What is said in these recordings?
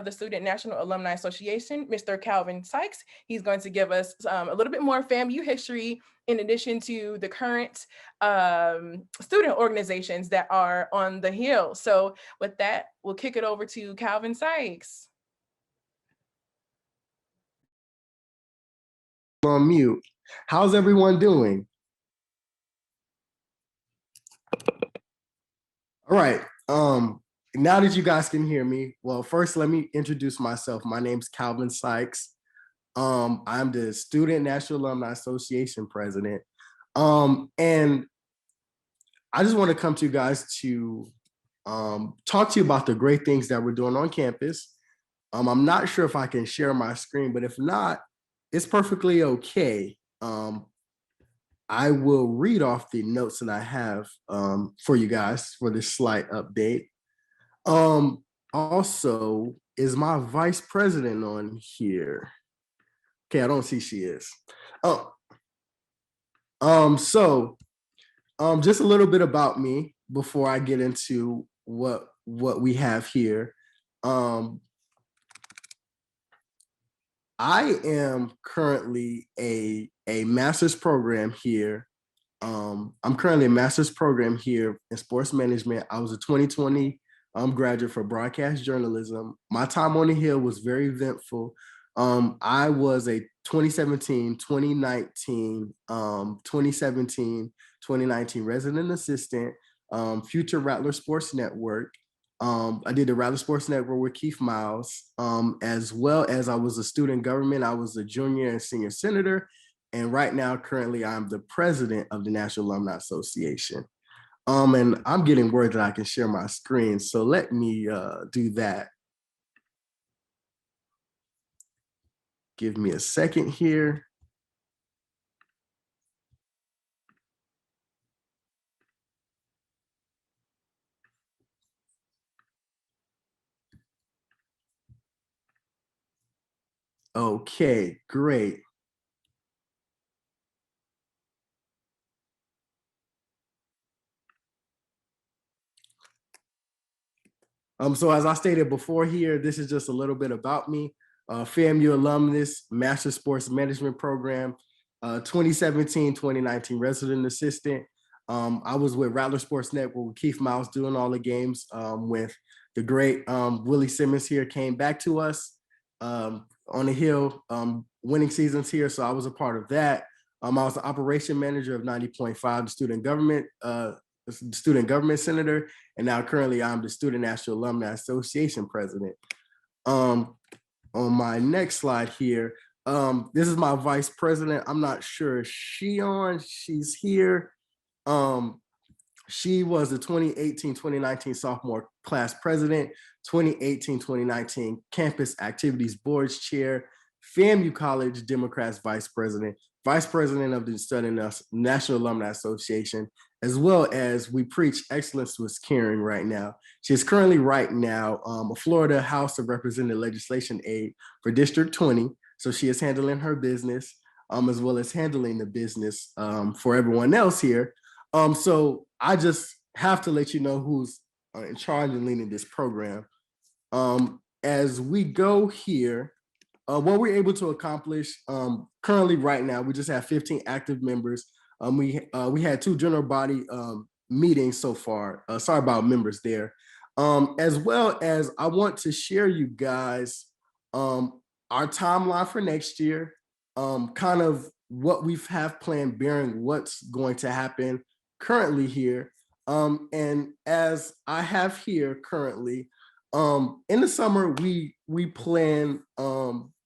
the Student National Alumni Association, Mr. Calvin Sykes. He's going to give us a little bit more FAMU history in addition to the current student organizations that are on the Hill. So with that, we'll kick it over to Calvin Sykes. On mute. How's everyone doing? All right. Now that you guys can hear me, well, first let me introduce myself. My name's Calvin Sykes. I'm the Student National Alumni Association president. And I just want to come to you guys to talk to you about the great things that we're doing on campus. I'm not sure if I can share my screen, but if not, it's perfectly okay. I will read off the notes that I have for you guys for this slight update. Also, is my vice president on here? Okay, I don't see she is. Just a little bit about me before I get into what we have here. I am currently a master's program here. I'm currently a master's program here in sports management. I was a 2020 graduate for broadcast journalism. My time on the Hill was very eventful. I was a 2017, 2019, 2019 resident assistant, future Rattler Sports Network. I did the Rattlers Sports Network with Keith Miles, as well as I was a student government. I was a junior and senior senator. And right now, currently, I'm the president of the National Alumni Association. And I'm getting word that I can share my screen. So let me do that. Give me a second here. Okay, great. So as I stated before here, this is just a little bit about me. FAMU alumnus, Master Sports Management Program, 2017, 2019 resident assistant. I was with Rattler Sports Network with Keith Miles doing all the games with the great Willie Simmons here came back to us on the Hill, winning seasons here. So I was a part of that. I was the operation manager of 90.5, the student government senator. And now currently I'm the Student National Alumni Association president. On my next slide here, this is my vice president. I'm not sure is she on, she's here. She was the 2018-2019 sophomore class president, 2018-2019 campus activities boards chair, FAMU College Democrats vice president of the Student National Alumni Association, as well as we preach excellence with caring right now. She is currently right now a Florida House of Representative legislation aide for District 20. So she is handling her business as well as handling the business for everyone else here. So I just have to let you know who's in charge and leading this program. As we go here, what we're able to accomplish currently right now, we just have 15 active members. We had 2 general body meetings so far. Sorry about members there. As well as I want to share you guys our timeline for next year, kind of what we have planned bearing what's going to happen currently here. And as I have here currently, in the summer, we plan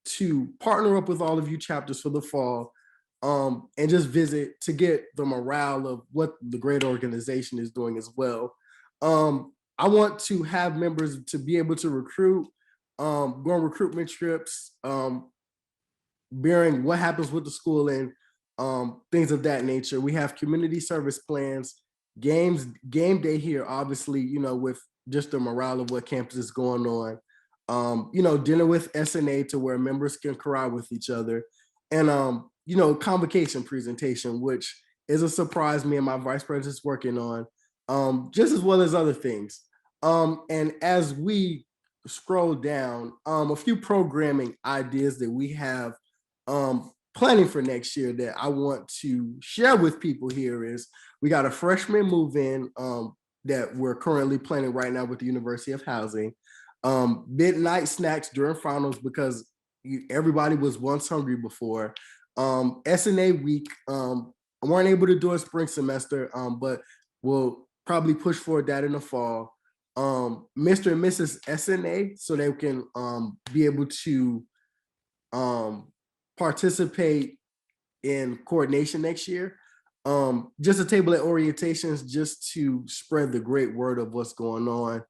to partner up with all of you chapters for the fall and just visit to get the morale of what the great organization is doing as well. I want to have members to be able to recruit, go on recruitment trips, bearing what happens with the school and things of that nature. We have community service plans, game day here, obviously, with just the morale of what campus is going on. Dinner with SNAA to where members can corral with each other. And, convocation presentation, which is a surprise me and my vice president is working on, just as well as other things. And as we scroll down, a few programming ideas that we have planning for next year that I want to share with people here is we got a freshman move-in that we're currently planning right now with the University of Housing. Midnight snacks during finals because everybody was once hungry before. SNA week, weren't able to do a spring semester, but we'll probably push forward that in the fall. Mr. and Mrs. SNA, so they can be able to participate in coordination next year. Just a table at orientations just to spread the great word of what's going on.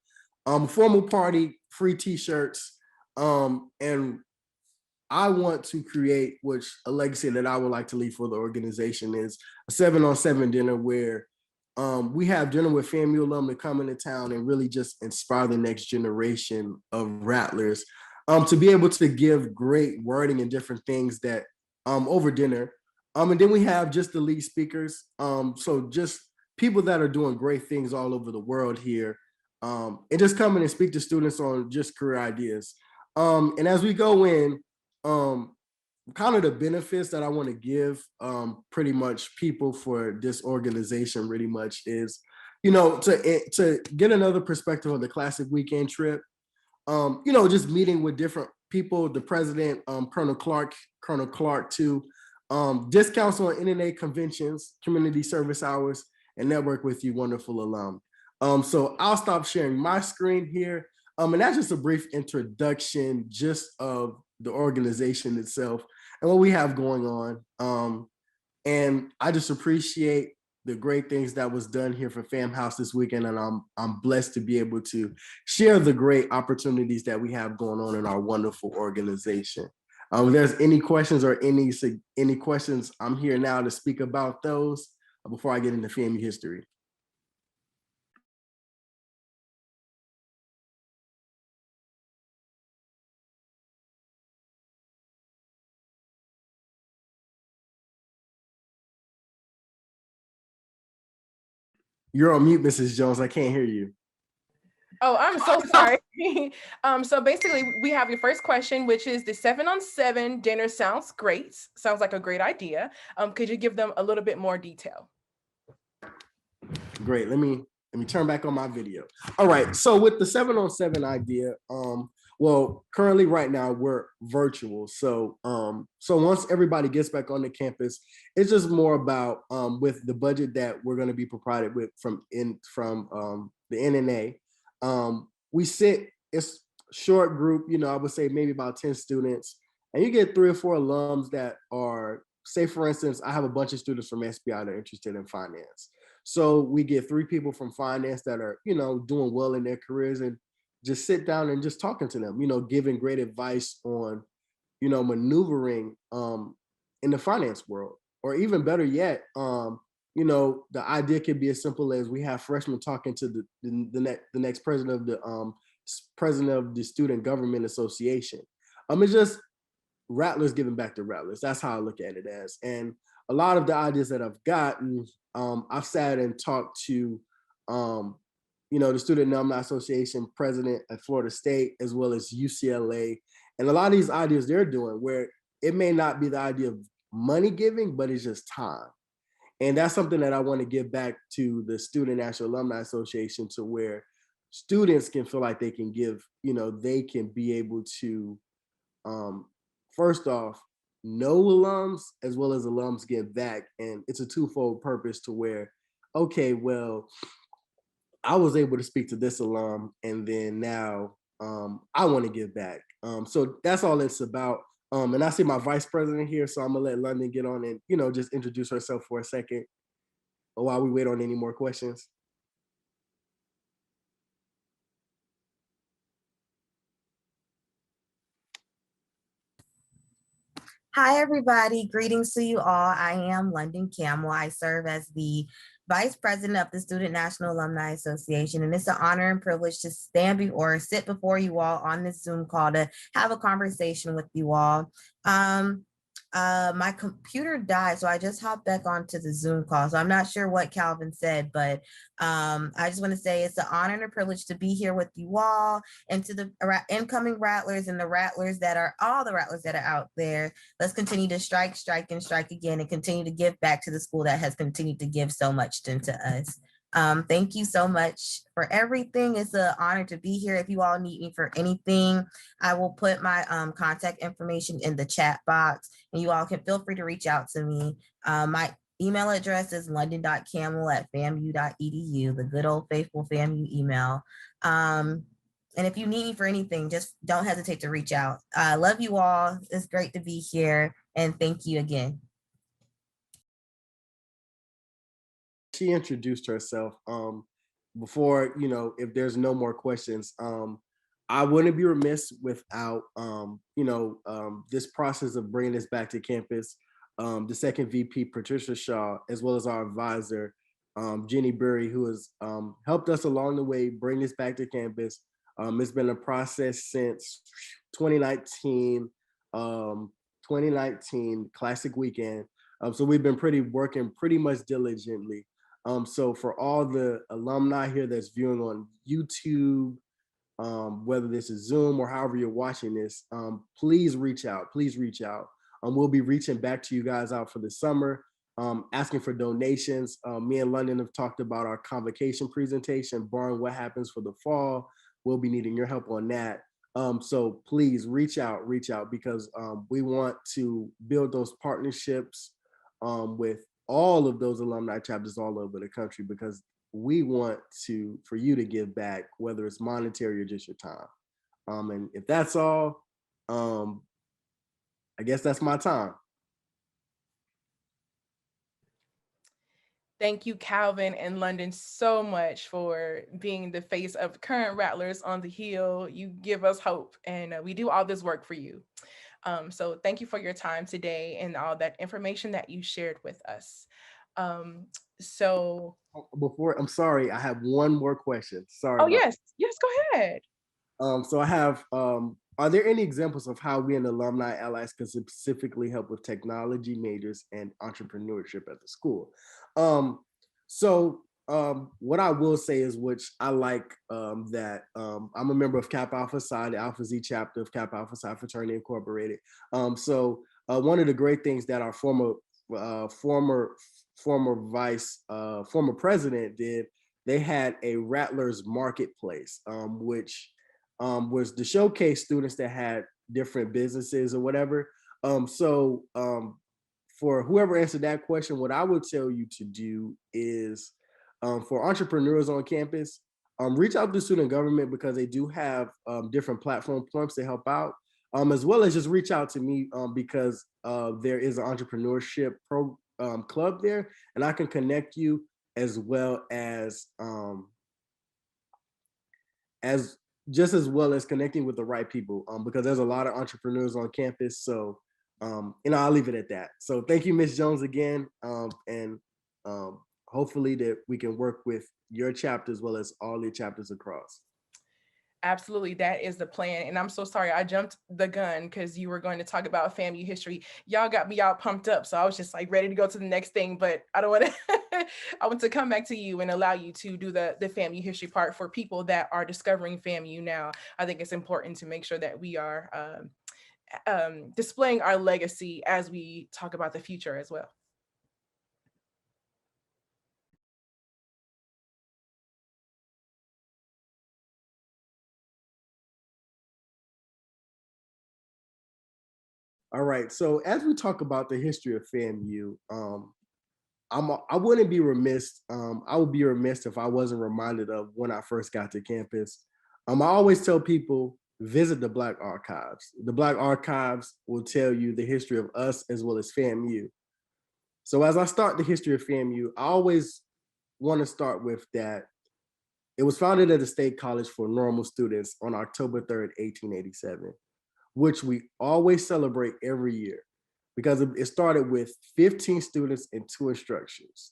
Formal party, free t-shirts, and I want to create, which a legacy that I would like to leave for the organization is a 7-on-7 dinner where we have dinner with FAMU alumni come into town and really just inspire the next generation of Rattlers to be able to give great wording and different things that over dinner. And then we have just the lead speakers. So just people that are doing great things all over the world here and just come in and speak to students on just career ideas. And as we go in, kind of the benefits that I want to give pretty much people for this organization really much is, to get another perspective of the classic weekend trip, just meeting with different people, the president, Colonel Clark too, discounts on NNA conventions, community service hours, and network with you wonderful alum. So I'll stop sharing my screen here. And that's just a brief introduction just of the organization itself and what we have going on. And I just appreciate the great things that was done here for FAMU House this weekend. And I'm blessed to be able to share the great opportunities that we have going on in our wonderful organization. If there's any questions or any questions, I'm here now to speak about those before I get into FAMU history. You're on mute, Mrs. Jones. I can't hear you. Oh, I'm so sorry. So basically, we have your first question, which is the 7-on-7 dinner sounds great. Sounds like a great idea. Could you give them a little bit more detail? Great. Let me turn back on my video. All right. So with the 7-on-7 idea, well, currently right now we're virtual. So once everybody gets back on the campus, it's just more about with the budget that we're going to be provided with from the NNA. We sit, it's short group, I would say maybe about 10 students, and you get 3 or 4 alums that are, say for instance, I have a bunch of students from SBI that are interested in finance. So we get 3 people from finance that are, doing well in their careers and just sit down and just talking to them, giving great advice on, maneuvering in the finance world. Or even better yet, the idea could be as simple as we have freshmen talking to the next president of the Student Government Association. It's just Rattlers giving back to Rattlers. That's how I look at it as. And a lot of the ideas that I've gotten, I've sat and talked to, the Student Alumni Association president at Florida State, as well as UCLA. And a lot of these ideas they're doing where it may not be the idea of money giving, but it's just time. And that's something that I want to give back to the Student National Alumni Association, to where students can feel like they can give, they can be able to, first off, know alums as well as alums give back. And it's a twofold purpose to where, okay, well, I was able to speak to this alum and then now I want to give back. So that's all it's about. And I see my vice president here, so I'm gonna let London get on and, just introduce herself for a second while we wait on any more questions. Hi, everybody. Greetings to you all. I am London Campbell. I serve as the Vice President of the Student National Alumni Association, and it's an honor and privilege to sit before you all on this Zoom call to have a conversation with you all. My computer died, so I just hopped back onto the Zoom call. So I'm not sure what Calvin said, but I just want to say it's an honor and a privilege to be here with you all, and to the incoming Rattlers and the Rattlers that are all the Rattlers that are out there. Let's continue to strike, strike, and strike again, and continue to give back to the school that has continued to give so much to us. Thank you so much for everything. It's an honor to be here. If you all need me for anything, I will put my contact information in the chat box, and you all can feel free to reach out to me. My email address is london.camel@famu.edu, the good old faithful FAMU email. And if you need me for anything, just don't hesitate to reach out. I love you all. It's great to be here, and thank you again. She introduced herself. Before, if there's no more questions, I wouldn't be remiss without, this process of bringing this back to campus. The second VP, Patricia Shaw, as well as our advisor, Jenny Burry, who has helped us along the way bring this back to campus. It's been a process since 2019, 2019 Classic Weekend. So we've been working pretty much diligently. So for all the alumni here that's viewing on YouTube, whether this is Zoom or however you're watching this, please reach out. Please reach out. We'll be reaching back to you guys out for the summer, asking for donations. Me and London have talked about our convocation presentation, barring what happens for the fall. We'll be needing your help on that. So please reach out because we want to build those partnerships with all of those alumni chapters all over the country, because we want for you to give back, whether it's monetary or just your time. And if that's all, I guess that's my time. Thank you, Calvin and London, so much for being the face of current Rattlers on the Hill. You give us hope, and we do all this work for you. So thank you for your time today and all that information that you shared with us. I'm sorry, I have one more question. Sorry. Oh, yes, go ahead. So I have, are there any examples of how we and alumni allies can specifically help with technology majors and entrepreneurship at the school? What I will say is, which I like, that I'm a member of Kappa Alpha Psi, the Alpha Z chapter of Kappa Alpha Psi Fraternity Incorporated. One of the great things that our former president did, they had a Rattlers marketplace, which was to showcase students that had different businesses or whatever. For whoever answered that question, what I would tell you to do is, for entrepreneurs on campus, reach out to student government, because they do have different platform points to help out, as well as just reach out to me, because there is an entrepreneurship club there, and I can connect you, as well as connecting with the right people, because there's a lot of entrepreneurs on campus. So I'll leave it at that. So thank you, Ms. Jones, again, and hopefully that we can work with your chapter as well as all your chapters across. Absolutely, that is the plan. And I'm so sorry I jumped the gun because you were going to talk about FAMU history. Y'all got me all pumped up, so I was just like ready to go to the next thing, but I don't want to. I want to come back to you and allow you to do the FAMU history part for people that are discovering FAMU now. I think it's important to make sure that we are displaying our legacy as we talk about the future as well. All right. So as we talk about the history of FAMU, I wouldn't be remiss. I would be remiss if I wasn't reminded of when I first got to campus. I always tell people, visit the Black Archives. The Black Archives will tell you the history of us as well as FAMU. So as I start the history of FAMU, I always want to start with that. It was founded at the State College for Normal Students on October 3rd, 1887, which we always celebrate every year, because it started with 15 students and two instructors.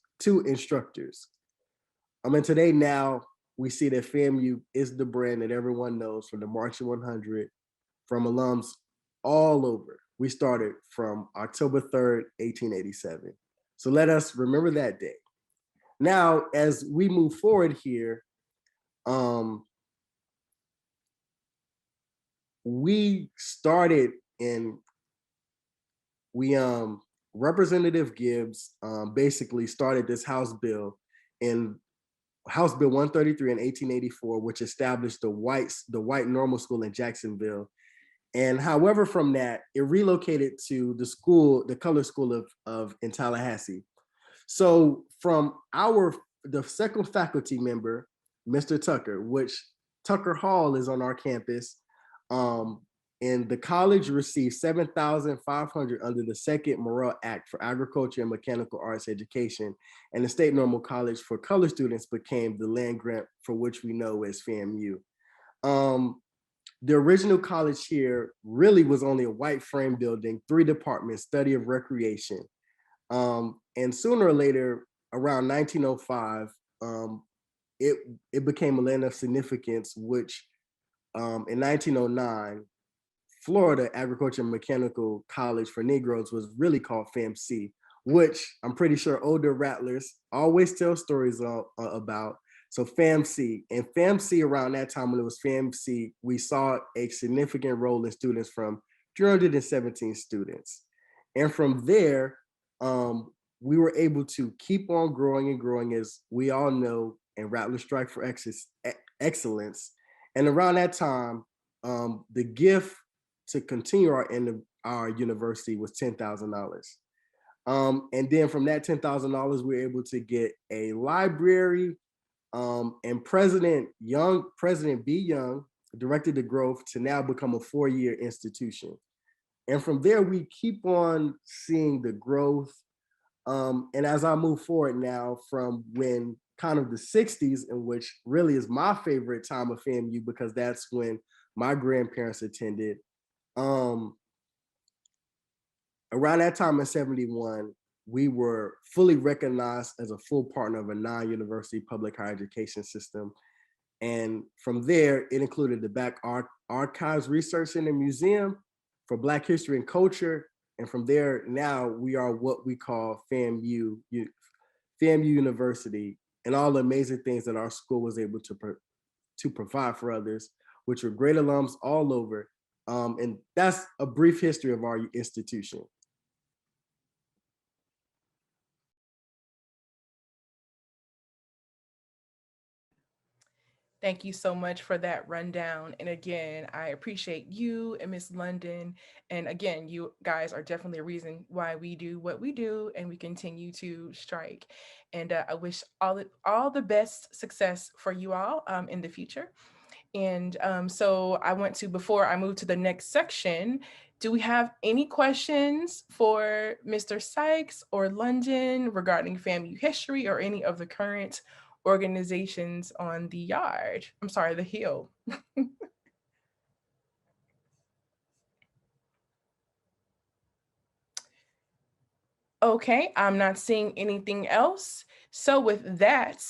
Today now we see that FAMU is the brand that everyone knows, from the Marching 100, from alums all over. we started from October 3rd, 1887. So let us remember that day. Now, as we move forward here, we started in, Representative Gibbs basically started this House bill in House Bill 133 in 1884, which established the white normal school in Jacksonville. And however, from that, it relocated to the color school of in Tallahassee. So from the second faculty member, Mr. Tucker, which Tucker Hall is on our campus, and the college received $7,500 under the Second Morrill Act for Agriculture and Mechanical Arts Education, and the State Normal College for color students became the land grant for which we know as FAMU. The original college here really was only a white frame building, 3 departments, study of recreation. And sooner or later, around 1905, it became a land of significance, which in 1909, Florida Agriculture and Mechanical College for Negroes was really called FAMC, which I'm pretty sure older Rattlers always tell stories about. So FAMC, and FAMC around that time when it was FAMC, we saw a significant role in students from 317 students. And from there, we were able to keep on growing and growing, as we all know, and Rattlers strive for excellence. And around that time, the gift to continue our university was $10,000. And then from that $10,000, we were able to get a library, and President B. Young directed the growth to now become a 4-year institution. And from there, we keep on seeing the growth. And as I move forward now, from when kind of the 60s, in which really is my favorite time of FAMU, because that's when my grandparents attended. Around that time in 71, we were fully recognized as a full partner of a non-university public higher education system. And from there, it included the Black Archives Research Center Museum for Black History and Culture. And from there, now we are what we call FAMU University, and all the amazing things that our school was able to provide for others, which were great alums all over. And that's a brief history of our institution. Thank you so much for that rundown. And again, I appreciate you and Miss London. And again, you guys are definitely a reason why we do what we do and we continue to strike. And I wish all the best success for you all in the future. And so I want to, before I move to the next section, do we have any questions for Mr. Sykes or London regarding FAMU history or any of the current organizations on the Hill? Okay, I'm not seeing anything else. So with that,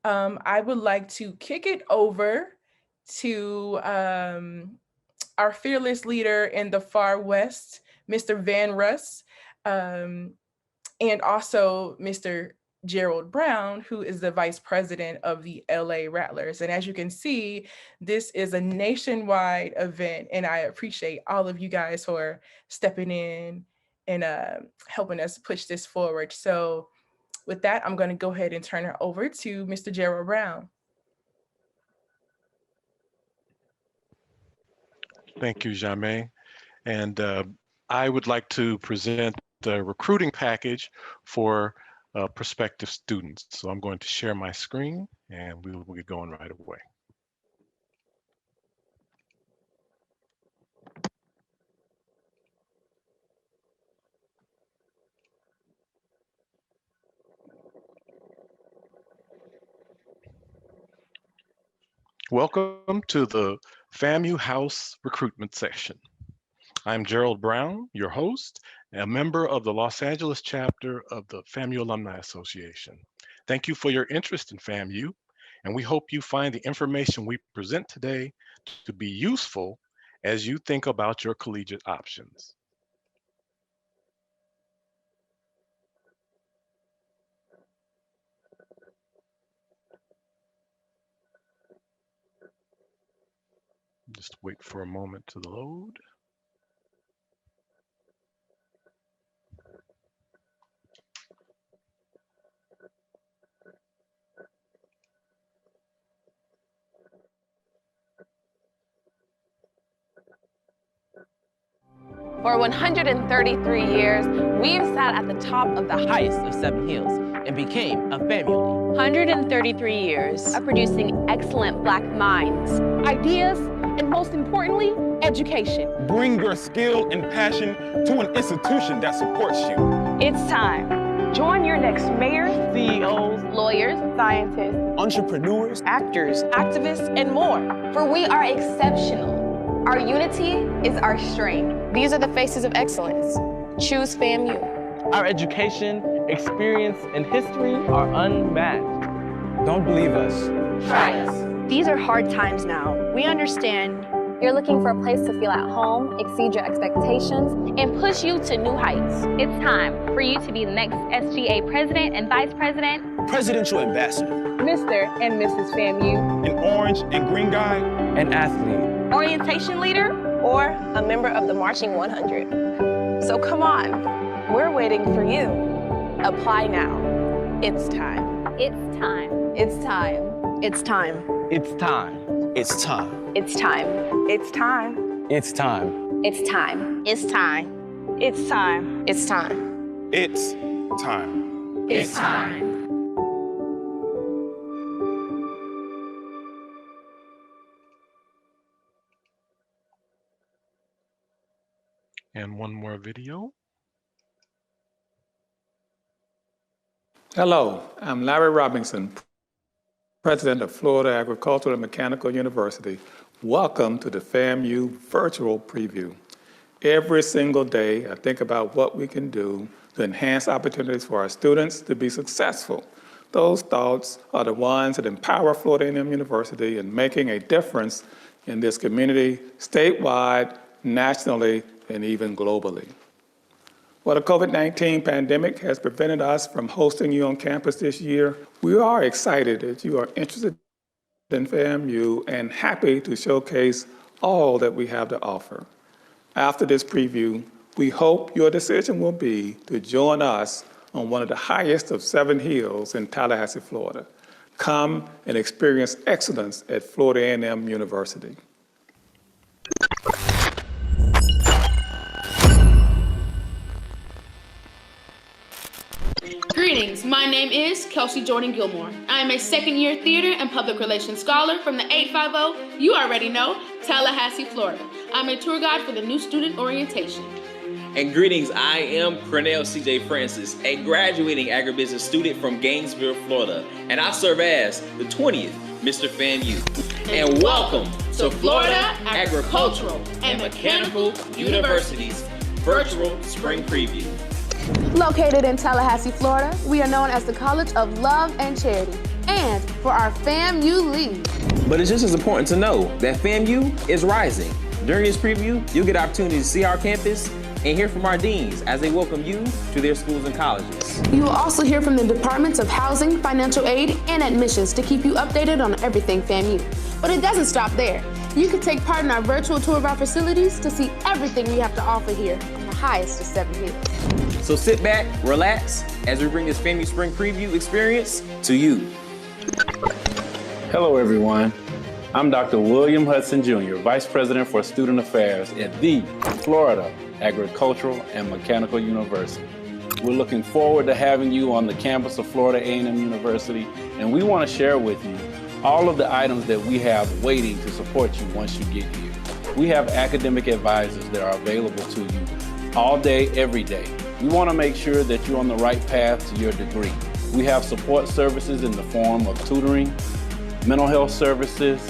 I would like to kick it over to our fearless leader in the far west, Mr. Van Russ, and also Mr. Gerald Brown, who is the vice president of the LA Rattlers. And as you can see, this is a nationwide event, and I appreciate all of you guys for stepping in and helping us push this forward. So with that, I'm going to go ahead and turn it over to Mr. Gerald Brown. Thank you, Jamie. And I would like to present the recruiting package for prospective students. So I'm going to share my screen and we will get going right away. Welcome to the FAMU House recruitment section. I'm Gerald Brown, your host, a member of the Los Angeles chapter of the FAMU Alumni Association. Thank you for your interest in FAMU, and we hope you find the information we present today to be useful as you think about your collegiate options. Just wait for a moment to load. For 133 years, we've sat at the top of the highest of 7 hills and became a family. 133 years of producing excellent Black minds, Ideas, and most importantly, education. Bring your skill and passion to an institution that supports you. It's time. Join your next mayors, CEOs, lawyers, scientists, Entrepreneurs, actors, activists, and more. for we are exceptional. Our unity is our strength. These are the faces of excellence. Choose FAMU. Our education, experience, and history are unmatched. don't believe us. Try us. These are hard times now. We understand. You're looking for a place to feel at home, exceed your expectations, And push you to new heights. it's time for you to be the next SGA president and vice president. Presidential ambassador, Mr. and Mrs. FAMU. an orange and green guy, An athlete. Orientation leader, or a member of the Marching 100. So come on, we're waiting for you. Apply now. It's time. It's time. It's time. It's time. It's time. it's time. It's time. It's time. It's time. It's time. It's time. It's time. It's time. It's time. It's time. And one more video. Hello, I'm Larry Robinson, President of Florida Agricultural and Mechanical University. Welcome to the FAMU virtual preview. Every single day, I think about what we can do to enhance opportunities for our students to be successful. Those thoughts are the ones that empower Florida A&M University in making a difference in this community statewide, nationally, and even globally. While the COVID-19 pandemic has prevented us from hosting you on campus this year, we are excited that you are interested in FAMU and happy to showcase all that we have to offer. After this preview, we hope your decision will be to join us on one of the highest of 7 hills in Tallahassee, Florida. Come and experience excellence at Florida A&M University. Greetings, my name is Kelsey Jordan Gilmore. I am a second-year theater and public relations scholar from the 850, you already know, Tallahassee, Florida. I'm a tour guide for the new student orientation. And greetings, I am Cornell C.J. Francis, a graduating agribusiness student from Gainesville, Florida, and I serve as the 20th Mr. FAMU. And welcome to Florida Agricultural and Mechanical University's virtual spring preview. Located in Tallahassee, Florida, we are known as the College of Love and Charity. And for our FAMU lead. But it's just as important to know that FAMU is rising. During this preview, you'll get opportunity to see our campus and hear from our deans as they welcome you to their schools and colleges. You will also hear from the Departments of Housing, Financial Aid, and Admissions to keep you updated on everything FAMU. But it doesn't stop there. You can take part in our virtual tour of our facilities to see everything we have to offer here on the highest of 7 hills. So sit back, relax, as we bring this FAMU Spring Preview experience to you. Hello, everyone. I'm Dr. William Hudson Jr., Vice President for Student Affairs at the Florida Agricultural and Mechanical University. We're looking forward to having you on the campus of Florida A&M University, and we want to share with you all of the items that we have waiting to support you once you get here. We have academic advisors that are available to you all day, every day. We want to make sure that you're on the right path to your degree. We have support services in the form of tutoring, mental health services,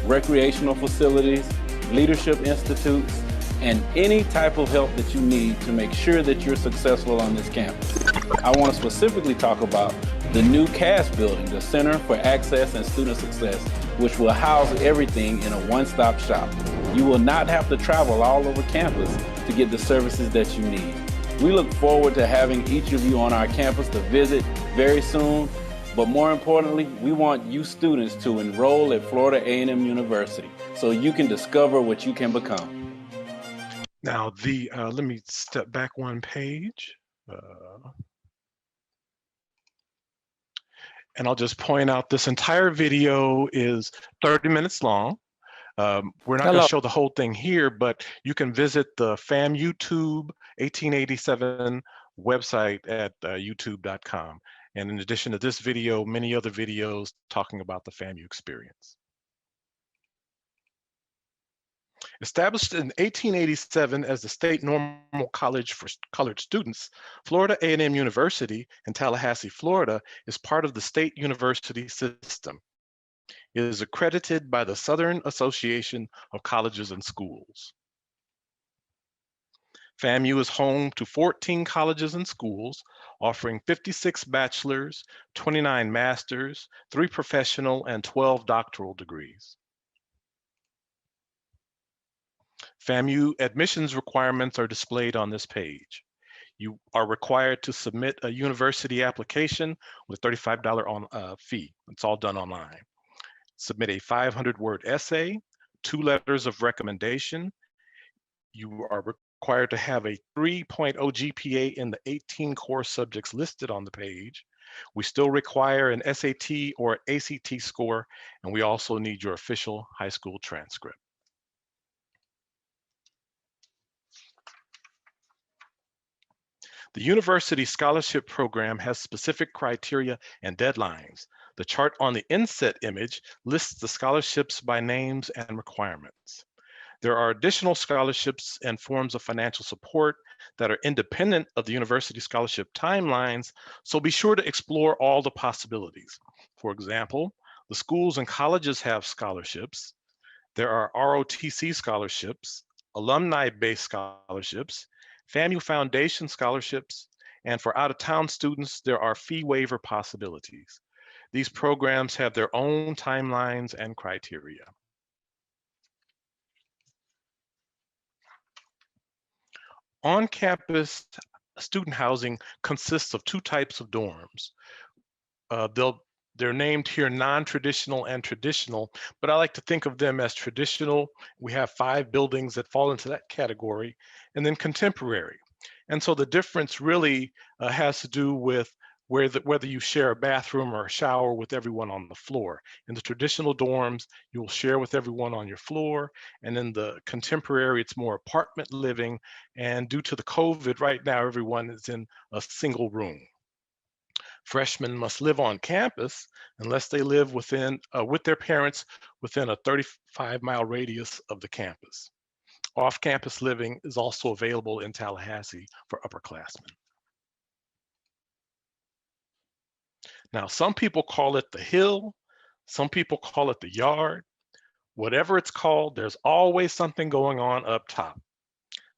recreational facilities, leadership institutes, and any type of help that you need to make sure that you're successful on this campus. I want to specifically talk about the new CAS building, the Center for Access and Student Success, which will house everything in a one-stop shop. You will not have to travel all over campus to get the services that you need. We look forward to having each of you on our campus to visit very soon, but more importantly, we want you students to enroll at Florida A&M University so you can discover what you can become. Now, let me step back one page. And I'll just point out this entire video is 30 minutes long. We're not going to show the whole thing here, but you can visit the FAMU 1887 website at youtube.com. And in addition to this video, many other videos talking about the FAMU experience. Established in 1887 as the state normal college for colored students, Florida A&M University in Tallahassee, Florida is part of the state university system. It is accredited by the Southern Association of Colleges and Schools. FAMU is home to 14 colleges and schools, offering 56 bachelor's, 29 master's, 3 professional, and 12 doctoral degrees. FAMU admissions requirements are displayed on this page. You are required to submit a university application with a $35 fee. It's all done online. Submit a 500-word essay, 2 letters of recommendation. You are required to have a 3.0 GPA in the 18 core subjects listed on the page. We still require an SAT or ACT score, and we also need your official high school transcript. The university scholarship program has specific criteria and deadlines. The chart on the inset image lists the scholarships by names and requirements. There are additional scholarships and forms of financial support that are independent of the university scholarship timelines, so be sure to explore all the possibilities. For example, the schools and colleges have scholarships. There are ROTC scholarships, alumni-based scholarships, FAMU Foundation scholarships, and for out-of-town students, there are fee waiver possibilities. These programs have their own timelines and criteria. On-campus student housing consists of 2 types of dorms. They're named here non-traditional and traditional, but I like to think of them as traditional. We have 5 buildings that fall into that category, and then contemporary. And so the difference really has to do with whether you share a bathroom or a shower with everyone on the floor. In the traditional dorms, you will share with everyone on your floor, and in the contemporary, it's more apartment living, and due to the COVID, right now, everyone is in a single room. Freshmen must live on campus unless they live with their parents within a 35-mile radius of the campus. Off-campus living is also available in Tallahassee for upperclassmen. Now, some people call it the hill, some people call it the yard. Whatever it's called, there's always something going on up top.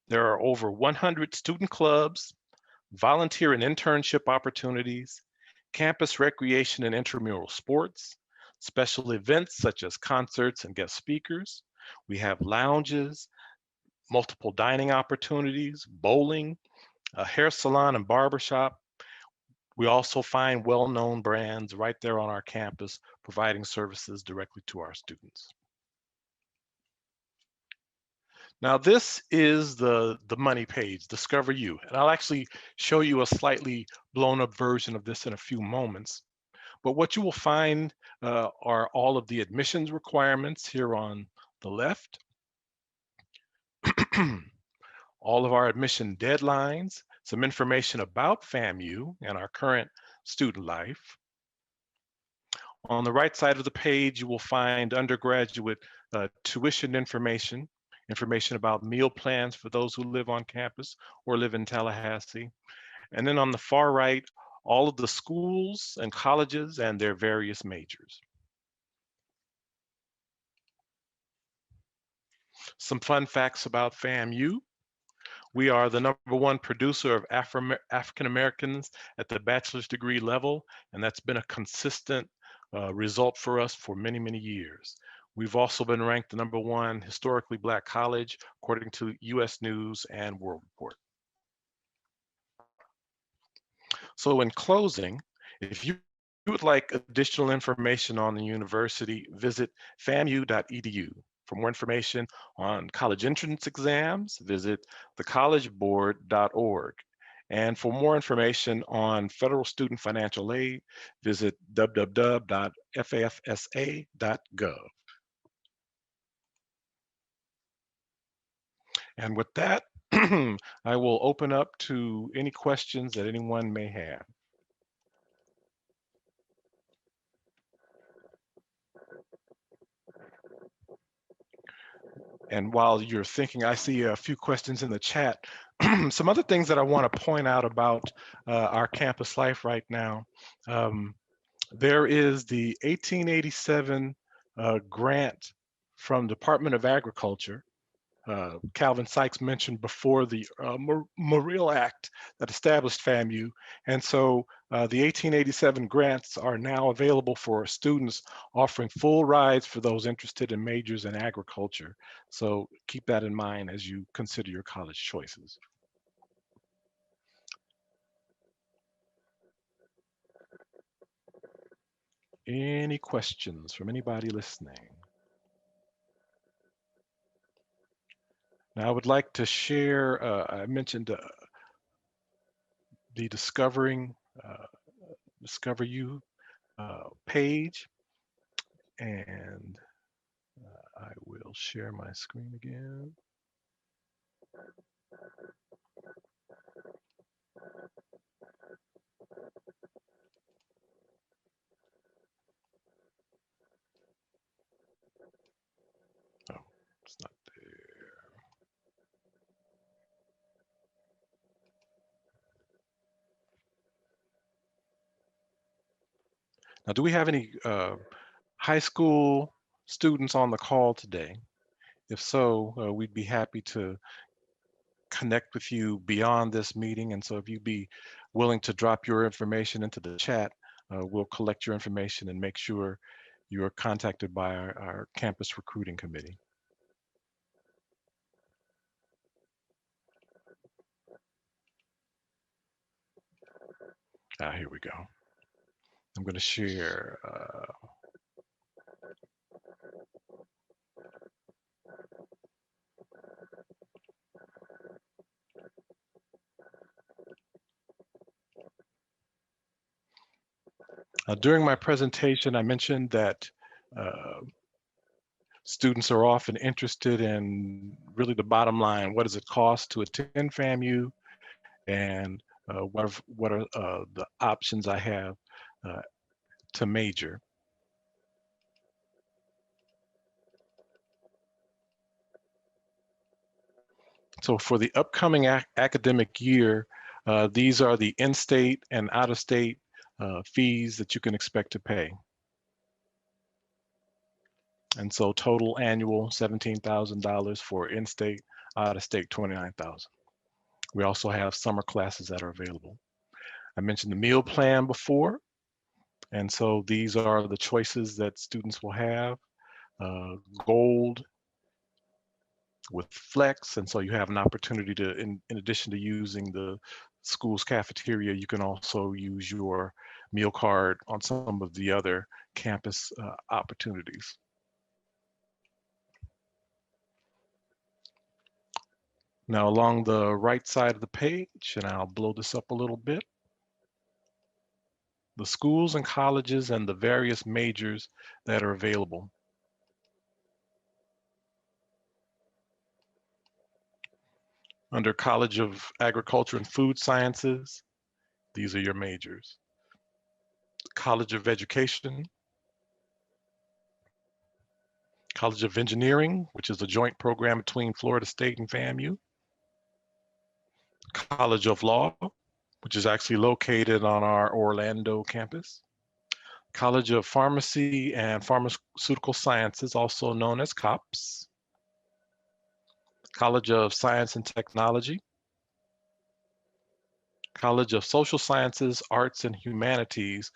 There are over 100 student clubs, volunteer and internship opportunities, campus recreation and intramural sports, special events such as concerts and guest speakers. We have lounges, multiple dining opportunities, bowling, a hair salon and barbershop. We also find well-known brands right there on our campus, providing services directly to our students. Now, this is the money page, Discover You, and I'll actually show you a slightly blown up version of this in a few moments. But what you will find are all of the admissions requirements here on the left, all of our admission deadlines, some information about FAMU and our current student life. On the right side of the page, you will find undergraduate tuition information about meal plans for those who live on campus or live in Tallahassee. And then on the far right, all of the schools and colleges and their various majors. Some fun facts about FAMU. We are the #1 producer of African Americans at the bachelor's degree level, and that's been a consistent result for us for many, many years. We've also been ranked the #1 historically Black college, according to US News and World Report. So in closing, if you would like additional information on the university, visit famu.edu. For more information on college entrance exams, visit thecollegeboard.org. And for more information on federal student financial aid, visit www.fafsa.gov. And with that, I will open up to any questions that anyone may have. And while you're thinking, I see a few questions in the chat. Some other things that I want to point out about our campus life right now. There is the 1887 grant from Department of Agriculture. Calvin Sykes mentioned before the Morrill Act that established FAMU. And so the 1887 grants are now available for students, offering full rides for those interested in majors in agriculture. So keep that in mind as you consider your college choices. Any questions from anybody listening? Now I would like to share, I mentioned the Discover You page, and I will share my screen again. Oh, it's not there. Now, do we have any high school students on the call today? If so, we'd be happy to connect with you beyond this meeting. And so if you'd be willing to drop your information into the chat, we'll collect your information and make sure you are contacted by our campus recruiting committee. Here we go. I'm going to share. During my presentation, I mentioned that students are often interested in really the bottom line. What does it cost to attend FAMU? And what are the options I have to major? So for the upcoming academic year, these are the in-state and out-of-state fees that you can expect to pay. And so total annual $17,000 for in-state, out-of-state $29,000. We also have summer classes that are available. I mentioned the meal plan before. And so these are the choices that students will have. Gold with flex, and so you have an opportunity to, in addition to using the school's cafeteria, you can also use your meal card on some of the other campus opportunities. Now along the right side of the page, and I'll blow this up a little bit, the schools and colleges and the various majors that are available. Under College of Agriculture and Food Sciences, these are your majors. College of Education, College of Engineering, which is a joint program between Florida State and FAMU. College of Law, which is actually located on our Orlando campus. College of Pharmacy and Pharmaceutical Sciences, also known as COPS. College of Science and Technology. College of Social Sciences, Arts and Humanities,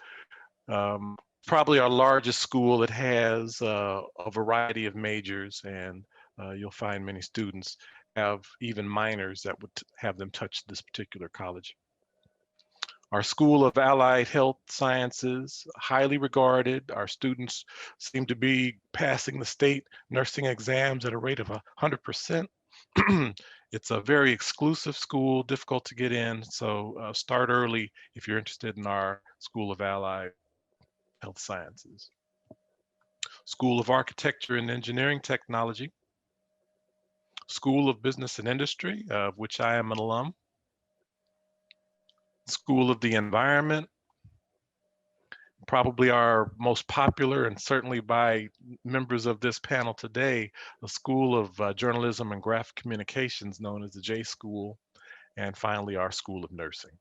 probably our largest school. It has a variety of majors, and you'll find many students have even minors that would have them touch this particular college. Our School of Allied Health Sciences, highly regarded. Our students seem to be passing the state nursing exams at a rate of 100%. It's a very exclusive school, difficult to get in, so start early if you're interested in our School of Allied Health Sciences. School of Architecture and Engineering Technology, School of Business and Industry, of which I am an alum, School of the Environment, probably our most popular and certainly by members of this panel today, the School of Journalism and Graphic Communications known as the J School, and finally our School of Nursing.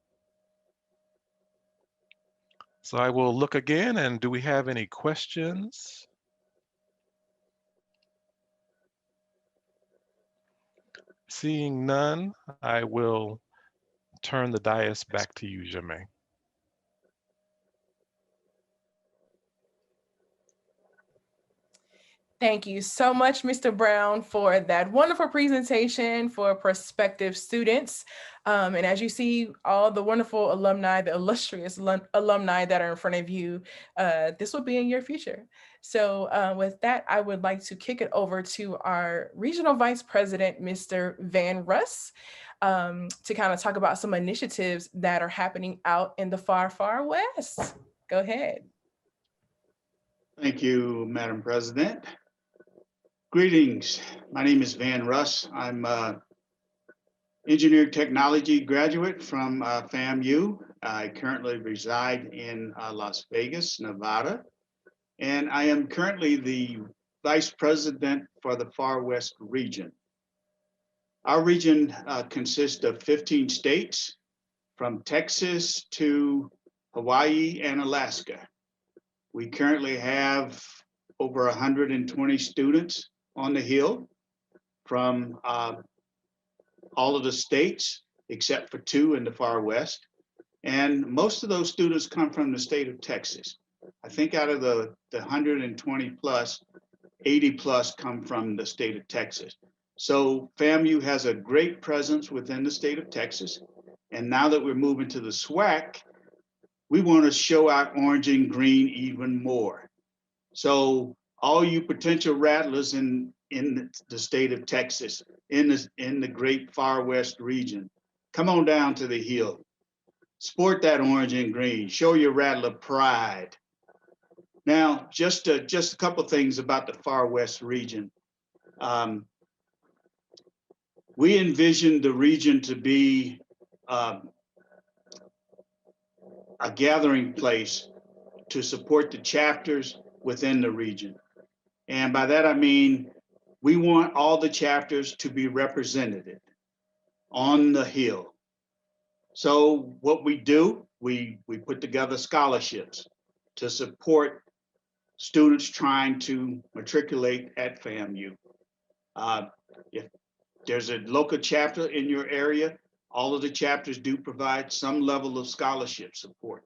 So I will look again, and do we have any questions? Seeing none, I will turn the dais back to you, Jermaine. Thank you so much, Mr. Brown, for that wonderful presentation for prospective students. And as you see, all the wonderful alumni, the illustrious alumni that are in front of you, this will be in your future. So with that, I would like to kick it over to our Regional Vice President, Mr. Van Russ, to kind of talk about some initiatives that are happening out in the far, far West. Go ahead. Thank you, Madam President. Greetings. My name is Van Russ. I'm an engineering technology graduate from FAMU. I currently reside in Las Vegas, Nevada, and I am currently the Vice President for the Far West region. Our region consists of 15 states, from Texas to Hawaii and Alaska. We currently have over 120 students on the Hill from all of the states, except for 2 in the far west. And most of those students come from the state of Texas. I think out of the 120 plus, 80 plus come from the state of Texas. So FAMU has a great presence within the state of Texas. And now that we're moving to the SWAC, we want to show our orange and green even more. So all you potential Rattlers in the state of Texas, in the great far west region, come on down to the Hill. Sport that orange and green. Show your Rattler pride. Now, just a couple things about the far west region. We envision the region to be a gathering place to support the chapters within the region. And by that, I mean, we want all the chapters to be represented on the Hill. So what we do, we put together scholarships to support students trying to matriculate at FAMU. If there's a local chapter in your area, all of the chapters do provide some level of scholarship support.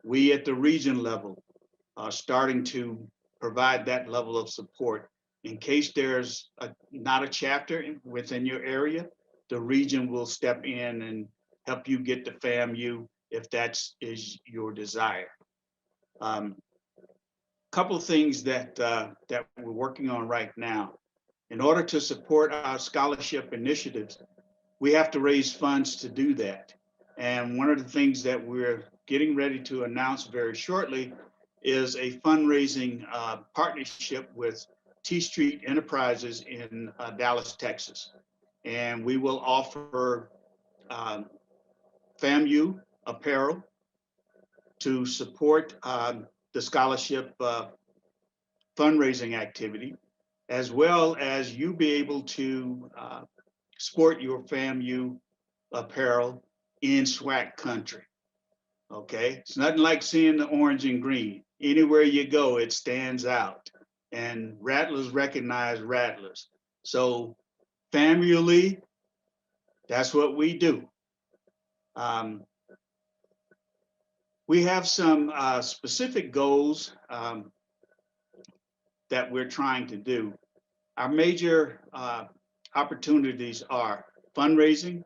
We at the region level are starting to provide that level of support. In case there's not a chapter within your area, the region will step in and help you get to FAMU if that is your desire. Couple of things that we're working on right now. In order to support our scholarship initiatives, we have to raise funds to do that. And one of the things that we're getting ready to announce very shortly is a fundraising partnership with T Street Enterprises in Dallas, Texas. And we will offer FAMU apparel to support the scholarship fundraising activity, as well as you be able to sport your FAMU apparel in SWAC country. Okay, it's nothing like seeing the orange and green. Anywhere you go, it stands out. And Rattlers recognize Rattlers. So FAMU, that's what we do. We have some specific goals that we're trying to do. Our major opportunities are fundraising,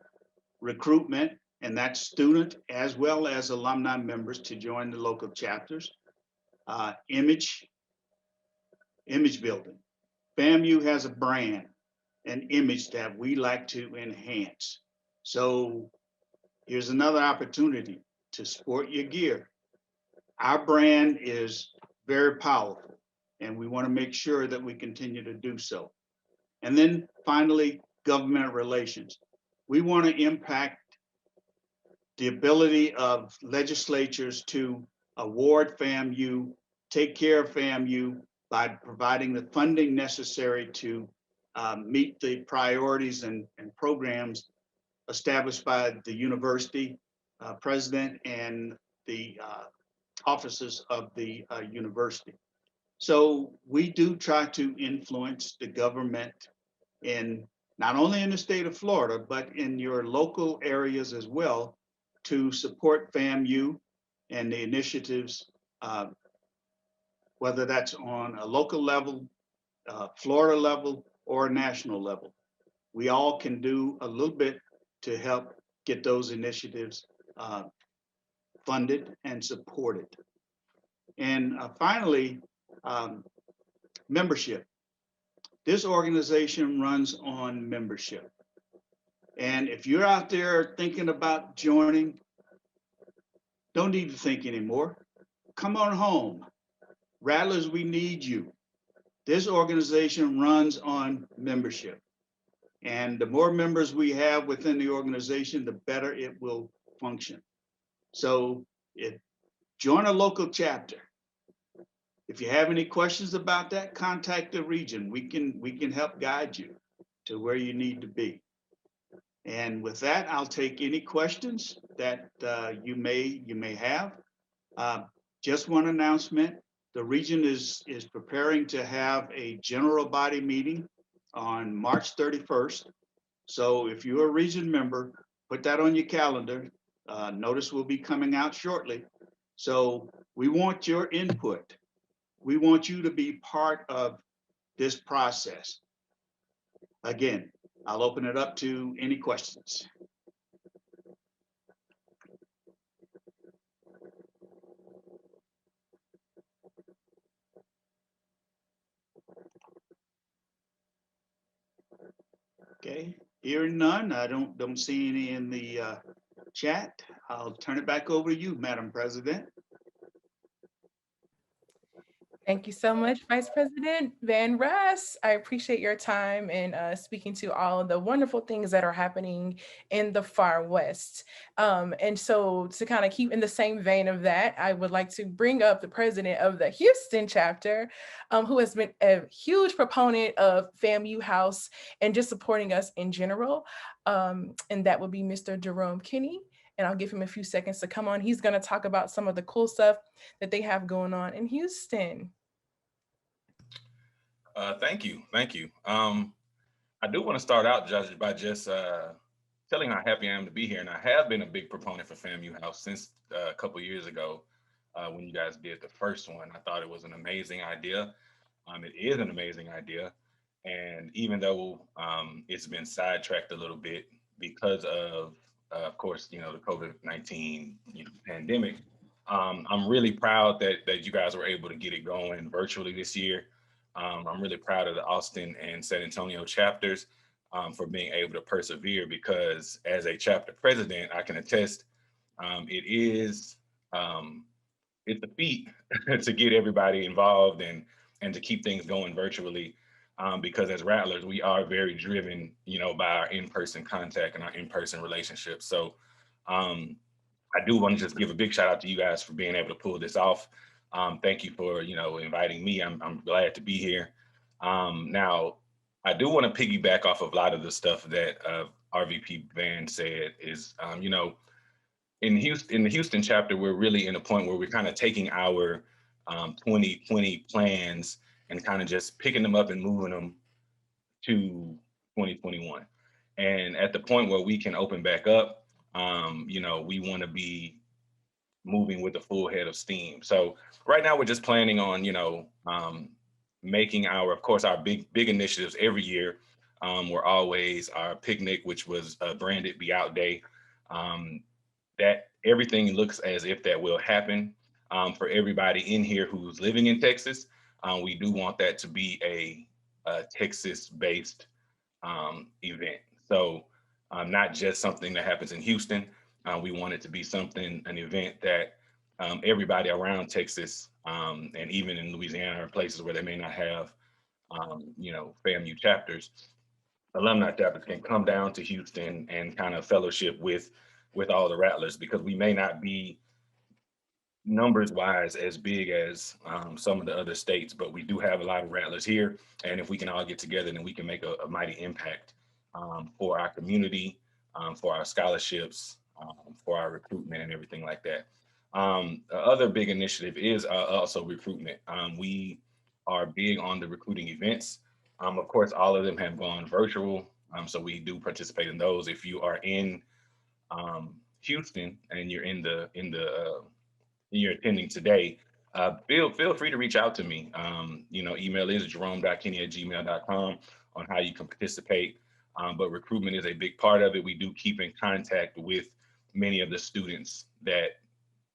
recruitment, and that's student as well as alumni members to join the local chapters. Image building. FAMU has a brand, an image that we like to enhance. So here's another opportunity to sport your gear. Our brand is very powerful, and we want to make sure that we continue to do so. And then finally, government relations. We want to impact the ability of legislatures to award FAMU, take care of FAMU by providing the funding necessary to meet the priorities and programs established by the university president and the officers of the university. So we do try to influence the government in not only in the state of Florida, but in your local areas as well to support FAMU and the initiatives, whether that's on a local level, Florida level, or a national level. We all can do a little bit to help get those initiatives funded and supported. And finally, membership. This organization runs on membership. And if you're out there thinking about joining, don't need to think anymore. Come on home. Rattlers, we need you. This organization runs on membership. And the more members we have within the organization, the better it will function. So join a local chapter. If you have any questions about that, contact the region. We can help guide you to where you need to be. And with that, I'll take any questions that you may have. Just one announcement: the region is preparing to have a general body meeting on March 31st. So if you're a region member, put that on your calendar. Notice will be coming out shortly. So we want your input. We want you to be part of this process. Again, I'll open it up to any questions. Okay, hearing none, I don't see any in the chat. I'll turn it back over to you, Madam President. Thank you so much, Vice President Van Russ. I appreciate your time and speaking to all of the wonderful things that are happening in the Far West. And so to kind of keep in the same vein of that, I would like to bring up the president of the Houston chapter, who has been a huge proponent of FAMU House and just supporting us in general. And that would be Mr. Jerome Kinney. And I'll give him a few seconds to come on. He's going to talk about some of the cool stuff that they have going on in Houston. Thank you. I do want to start out by just telling how happy I am to be here. And I have been a big proponent for FAMU House since a couple years ago when you guys did the first one. I thought it was an amazing idea. It is an amazing idea. And even though it's been sidetracked a little bit because of course, the COVID-19 pandemic, I'm really proud that you guys were able to get it going virtually this year. I'm really proud of the Austin and San Antonio chapters for being able to persevere, because as a chapter president, I can attest it's a feat to get everybody involved and to keep things going virtually. Because as Rattlers, we are very driven, by our in-person contact and our in-person relationships. So I do want to just give a big shout out to you guys for being able to pull this off. Thank you for, inviting me. I'm glad to be here. Now, I do want to piggyback off of a lot of the stuff that RVP Van said is, in the Houston chapter, we're really in a point where we're kind of taking our 2020 plans and kind of just picking them up and moving them to 2021. And at the point where we can open back up, we want to be moving with a full head of steam. So right now we're just planning on, making of course, our big initiatives every year. Were always our picnic, which was branded Be Out Day. that everything looks as if that will happen. For everybody in here who's living in Texas, we do want that to be a Texas-based event. So not just something that happens in Houston. We want it to be an event that everybody around Texas and even in Louisiana or places where they may not have, FAMU chapters, alumni chapters can come down to Houston and kind of fellowship with all the Rattlers, because we may not be numbers wise as big as some of the other states, but we do have a lot of Rattlers here. And if we can all get together, then we can make a mighty impact for our community, for our scholarships, for our recruitment and everything like that. The other big initiative is also recruitment. We are big on the recruiting events. Of course, all of them have gone virtual. So we do participate in those. If you are in Houston and you're you're attending today, feel free to reach out to me. Email is jerome.kinney@gmail.com on how you can participate. But recruitment is a big part of it. We do keep in contact with many of the students that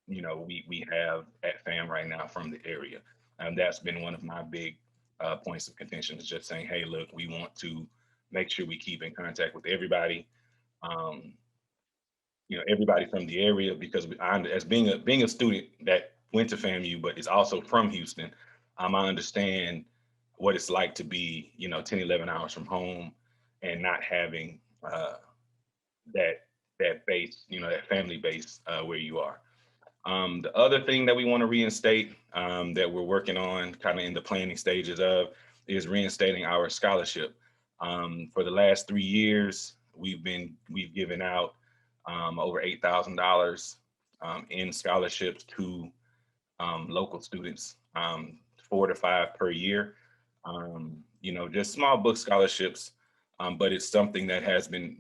we have at FAM right now from the area. And that's been one of my big points of contention, is just saying, hey, look, we want to make sure we keep in contact with everybody. Everybody from the area, because as being a student that went to FAMU but is also from Houston, I understand what it's like to be 10, 11 hours from home and not having that base, that family base where you are. The other thing that we want to reinstate that we're working on kind of in the planning stages of is reinstating our scholarship. For the last 3 years, we've given out over $8,000 in scholarships to local students, 4 to 5 per year. Just small book scholarships, but it's something that has been,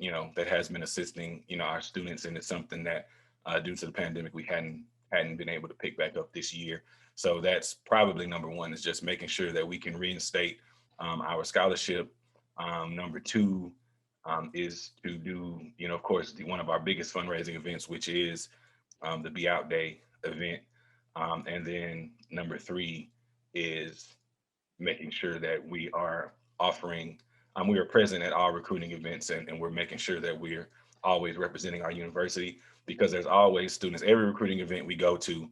assisting, our students, and it's something that due to the pandemic we hadn't been able to pick back up this year. So that's probably number one, is just making sure that we can reinstate our scholarship. Number two is to do, of course, one of our biggest fundraising events, which is the Be Out Day event. And then number three is making sure that we are offering, we are present at all recruiting events, and we're making sure that we're always representing our university, because there's always students. Every recruiting event we go to,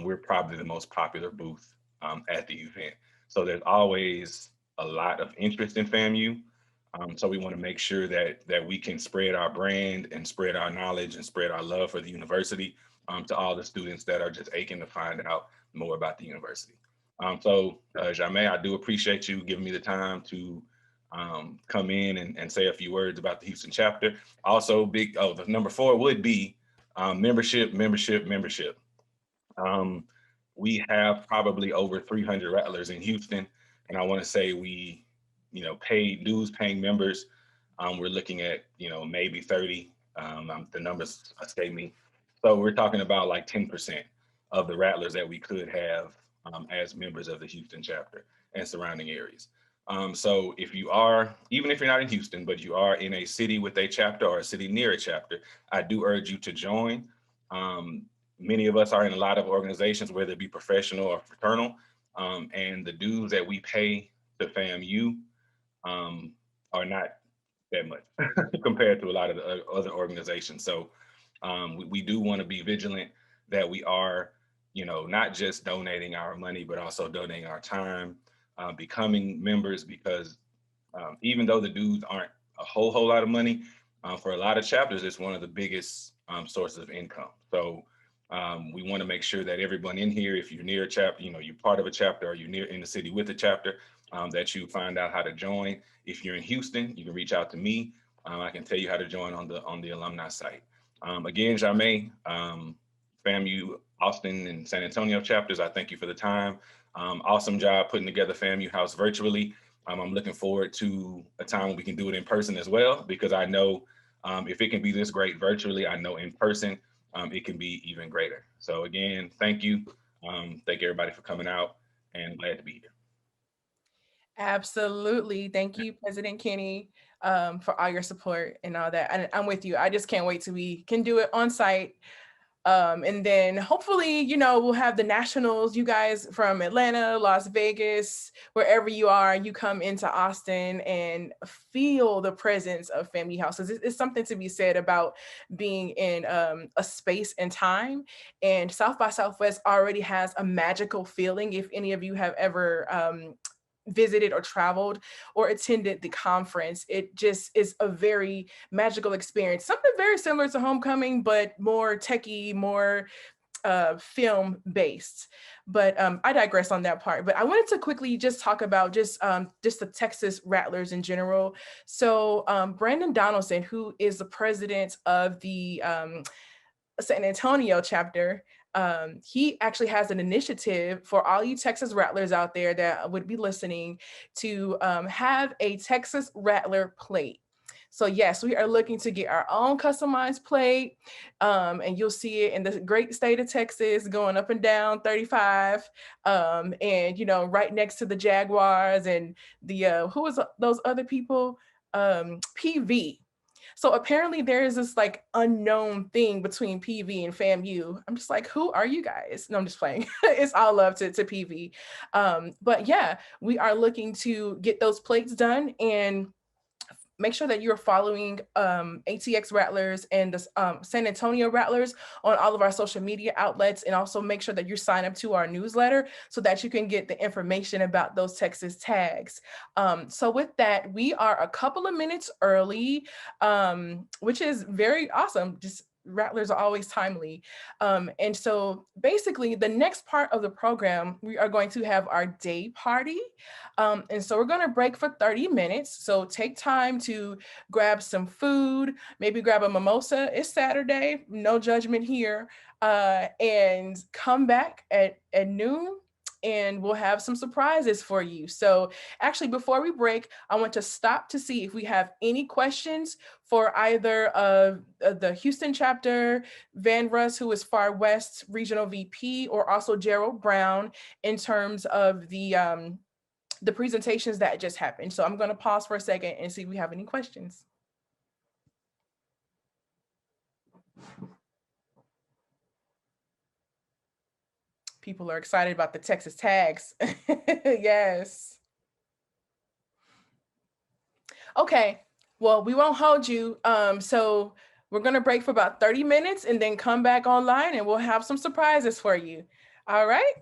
we're probably the most popular booth at the event. So there's always a lot of interest in FAMU. So we want to make sure that we can spread our brand and spread our knowledge and spread our love for the university to all the students that are just aching to find out more about the university. So Jamé, I do appreciate you giving me the time to come in and say a few words about the Houston chapter. Also, the number 4 would be membership. We have probably over 300 Rattlers in Houston, and I want to say we, paying members, we're looking at, maybe 30. The numbers escape me. So we're talking about like 10% of the Rattlers that we could have as members of the Houston chapter and surrounding areas. So if you are, even if you're not in Houston, but you are in a city with a chapter or a city near a chapter, I do urge you to join. Many of us are in a lot of organizations, whether it be professional or fraternal, and the dues that we pay to FAMU are not that much compared to a lot of the other organizations. So we do want to be vigilant that we are, not just donating our money, but also donating our time, becoming members, because even though the dues aren't a whole lot of money, for a lot of chapters, it's one of the biggest sources of income. So we want to make sure that everyone in here, if you're near a chapter, you're part of a chapter, or you're in the city with a chapter, that you find out how to join. If you're in Houston, you can reach out to me. I can tell you how to join on the alumni site. Again, Jamé, FAMU Austin and San Antonio chapters, I thank you for the time. Awesome job putting together FAMU House virtually. I'm looking forward to a time when we can do it in person as well, because I know if it can be this great virtually, I know in person it can be even greater. So again, thank you. Thank everybody for coming out, and glad to be here. Absolutely. Thank you, President Kinney, for all your support and all that. And I'm with you. I just can't wait till we can do it on site. And then hopefully, you know, we'll have the nationals, you guys from Atlanta, Las Vegas, wherever you are, you come into Austin and feel the presence of FAMU House. It's something to be said about being in a space and time. And South by Southwest already has a magical feeling. If any of you have ever visited or traveled or attended the conference, it just is a very magical experience. Something very similar to homecoming, but more techie, more film based. But I digress on that part. But I wanted to quickly just talk about just the Texas Rattlers in general. So Brandon Donaldson, who is the president of the San Antonio chapter, he actually has an initiative for all you Texas Rattlers out there that would be listening to have a Texas Rattler plate. So yes, we are looking to get our own customized plate, and you'll see it in the great state of Texas going up and down 35, and you know, right next to the Jaguars and the who was those other people, PV. So apparently there is this like unknown thing between PV and FAMU. I'm just like, who are you guys? No, I'm just playing. It's all love to PV. But yeah, we are looking to get those plates done and make sure that you're following ATX Rattlers and the San Antonio Rattlers on all of our social media outlets, and also make sure that you sign up to our newsletter so that you can get the information about those Texas tags. So with that, we are a couple of minutes early, which is very awesome. Just Rattlers are always timely. And so basically the next part of the program, we are going to have our day party. And so we're going to break for 30 minutes. So take time to grab some food, maybe grab a mimosa. It's Saturday, no judgment here. And come back at noon, and we'll have some surprises for you. So actually, before we break, I want to stop to see if we have any questions for either of the Houston chapter, Van Russ, who is Far West Regional VP, or also Gerald Brown in terms of the presentations that just happened. So I'm going to pause for a second and see if we have any questions. People are excited about the Texas tags. Yes. Okay, well, we won't hold you. So we're going to break for about 30 minutes and then come back online and we'll have some surprises for you. All right.